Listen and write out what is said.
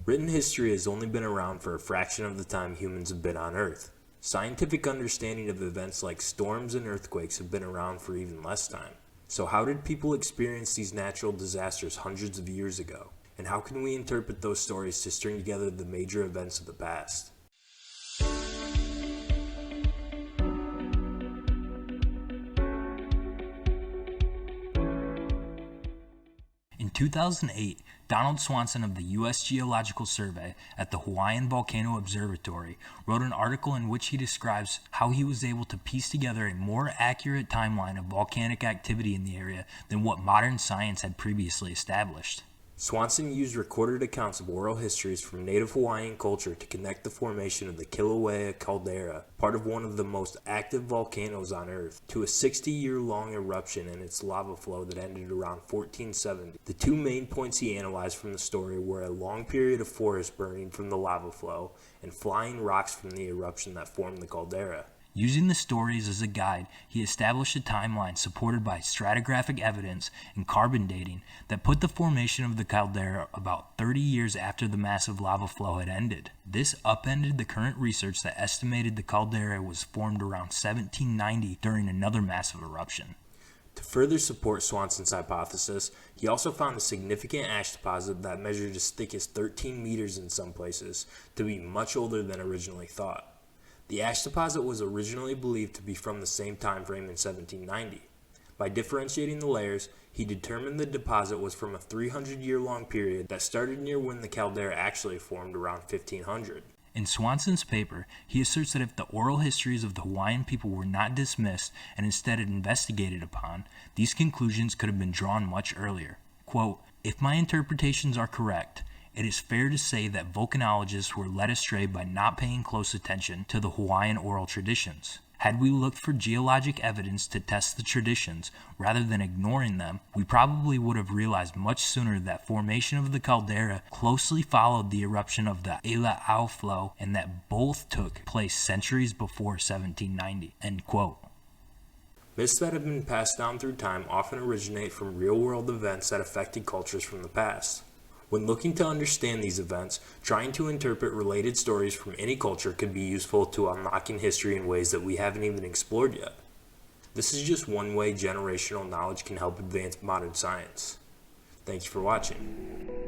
Written history has only been around for a fraction of the time humans have been on Earth. Scientific understanding of events like storms and earthquakes have been around for even less time. So how did people experience these natural disasters hundreds of years ago? And how can we interpret those stories to string together the major events of the past? In 2008, Donald Swanson of the U.S. Geological Survey at the Hawaiian Volcano Observatory wrote an article in which he describes how he was able to piece together a more accurate timeline of volcanic activity in the area than what modern science had previously established. Swanson used recorded accounts of oral histories from Native Hawaiian culture to connect the formation of the Kilauea caldera, part of one of the most active volcanoes on Earth, to a 60-year-long eruption and its lava flow that ended around 1470. The two main points he analyzed from the story were a long period of forest burning from the lava flow and flying rocks from the eruption that formed the caldera. Using the stories as a guide, he established a timeline supported by stratigraphic evidence and carbon dating that put the formation of the caldera about 30 years after the massive lava flow had ended. This upended the current research that estimated the caldera was formed around 1790 during another massive eruption. To further support Swanson's hypothesis, he also found a significant ash deposit that measured as thick as 13 meters in some places to be much older than originally thought. The ash deposit was originally believed to be from the same time frame in 1790. By differentiating the layers, he determined the deposit was from a 300-year-long period that started near when the caldera actually formed around 1500. In Swanson's paper, he asserts that if the oral histories of the Hawaiian people were not dismissed and instead investigated upon, these conclusions could have been drawn much earlier. Quote, "If my interpretations are correct, it is fair to say that volcanologists were led astray by not paying close attention to the Hawaiian oral traditions. Had we looked for geologic evidence to test the traditions rather than ignoring them, we probably would have realized much sooner that formation of the caldera closely followed the eruption of the Kilauea flow and that both took place centuries before 1790. End quote. Myths that have been passed down through time often originate from real-world events that affected cultures from the past. When looking to understand these events, trying to interpret related stories from any culture could be useful to unlocking history in ways that we haven't even explored yet. This is just one way generational knowledge can help advance modern science. Thank you for watching.